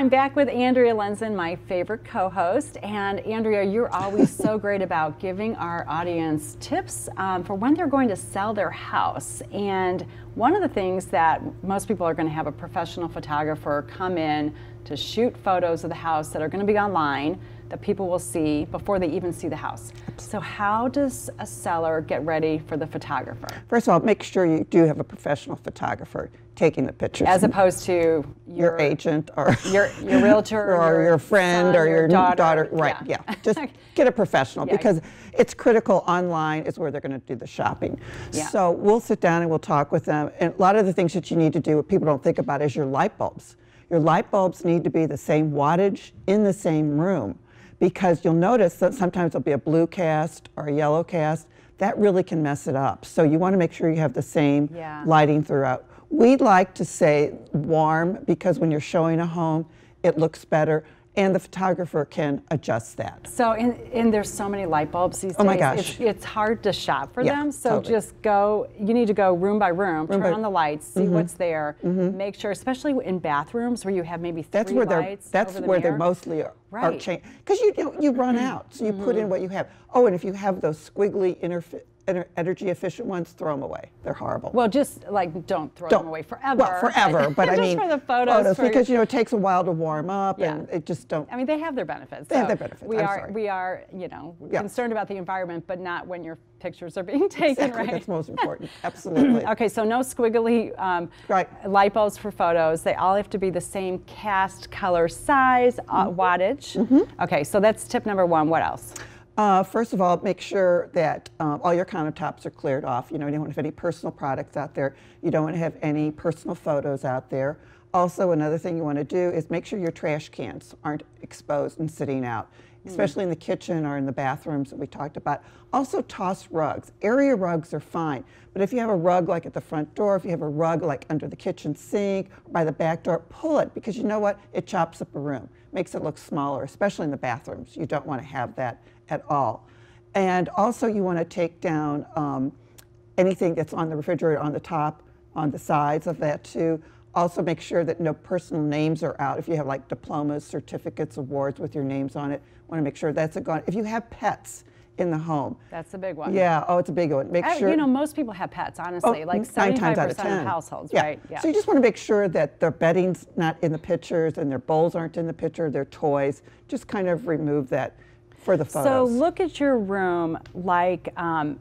I'm back with Andrea Lenzen, my favorite co-host. And Andrea, you're always so great about giving our audience tips for when they're going to sell their house. And one of the things that most people are going to have a professional photographer come in to shoot photos of the house that are going to be online that people will see before they even see the house. So how does a seller get ready for the photographer? First of all, make sure you do have a professional photographer taking the pictures. As opposed to your agent or your realtor or your friend son, or your daughter. Right, yeah. Just get a professional Yeah. because it's critical. Online is where they're going to do the shopping. Yeah. So we'll sit down and we'll talk with them. And a lot of the things that you need to do, what people don't think about, is your light bulbs. Your light bulbs need to be the same wattage in the same room, because you'll notice that sometimes there'll be a blue cast or a yellow cast. That really can mess it up. So you want to make sure you have the same lighting throughout. We'd like to say warm, because when you're showing a home, it looks better, and the photographer can adjust that. So, and there's so many light bulbs these days. Oh my gosh. It's hard to shop for them. So totally. just go, you need to go room by room, turn on the lights, see what's there, make sure, especially in bathrooms where you have maybe three lights. That's where they mostly are changed. Because you run out, so you put in what you have. Oh, and if you have those squiggly energy efficient ones, throw them away. They're horrible. Well, just like don't throw them away forever. Well, forever, but I mean for the photos because it takes a while to warm up, and it just don't. I mean, they have their benefits. They have their benefits. We are concerned about the environment, but not when your pictures are being taken. Exactly, right. That's most important. Absolutely. Okay, so no squiggly light bulbs for photos. They all have to be the same cast, color, size, wattage. Okay, so that's tip number one. What else? First of all, make sure that all your countertops are cleared off. You don't want to have any personal products out there. You don't want to have any personal photos out there. Also, another thing you want to do is make sure your trash cans aren't exposed and sitting out, especially in the kitchen or in the bathrooms that we talked about. Also, toss rugs. Area rugs are fine, but if you have a rug like at the front door, if you have a rug like under the kitchen sink or by the back door, pull it, because you know what? It chops up a room, makes it look smaller, especially in the bathrooms. You don't want to have that at all. And also you want to take down anything that's on the refrigerator on the top, on the sides of that too. Also make sure that no personal names are out. If you have like diplomas, certificates, awards with your names on it, want to make sure that's gone. If you have pets in the home. That's a big one. Yeah, it's a big one. Make sure. You know, most people have pets, honestly, like 75% of households, right? Yeah. So you just want to make sure that their bedding's not in the pictures and their bowls aren't in the picture, their toys. Just kind of remove that for the photos. So look at your room like a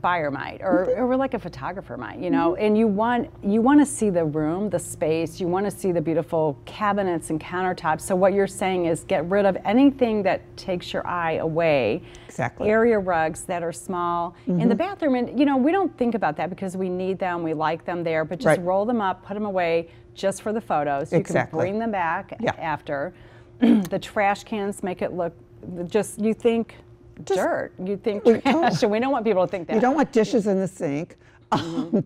buyer might, or like a photographer might, you know, and you want to see the room, the space, you want to see the beautiful cabinets and countertops. So what you're saying is get rid of anything that takes your eye away. Exactly. Area rugs that are small in the bathroom, and you know, we don't think about that because we need them, we like them there, but just roll them up, put them away just for the photos. You can bring them back after. The trash cans make it look you think dirt. You think trash, and we don't want people to think that. You don't want dishes in the sink,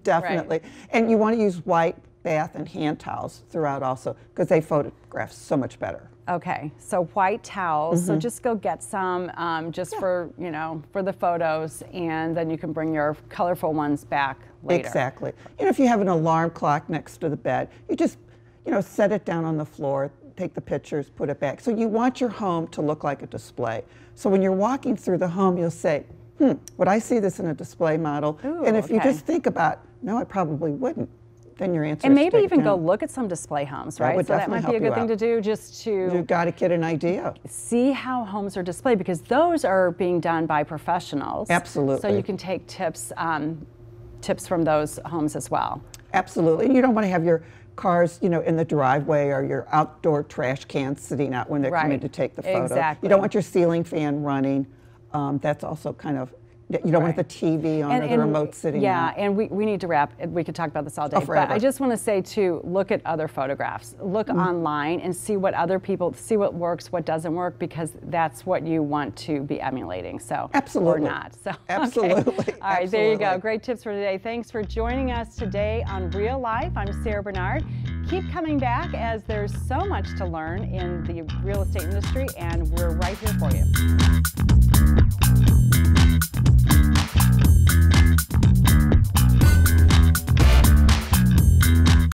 definitely. And you want to use white bath and hand towels throughout also, because they photograph so much better. Okay, so white towels. So just go get some for, you know, for the photos, and then you can bring your colorful ones back later. Exactly. You know, if you have an alarm clock next to the bed, you just, you know, set it down on the floor, take the pictures, put it back. So you want your home to look like a display. So when you're walking through the home, you'll say, would I see this in a display model? Ooh, and if you just think about, no, I probably wouldn't, then your answer and is maybe even down. go look at some display homes, right? That so that might be a good thing to do, just to you've got to get an idea. See how homes are displayed, because those are being done by professionals. Absolutely. So you can take tips from those homes as well. Absolutely. You don't want to have your cars, you know, in the driveway, or your outdoor trash cans sitting out when they're coming to take the photo. Exactly. You don't want your ceiling fan running. That's also kind of, you don't want the TV on or the remote sitting Yeah, out. and we need to wrap. We could talk about this all day. Forever. But I just want to say, too, look at other photographs. Look online and see what other people, see what works, what doesn't work, because that's what you want to be emulating. So, absolutely. Or not. So, absolutely. Okay. All right, there you go. Great tips for today. Thanks for joining us today on Real Life. I'm Sarah Bernard. Keep coming back, as there's so much to learn in the real estate industry, and we're right here for you.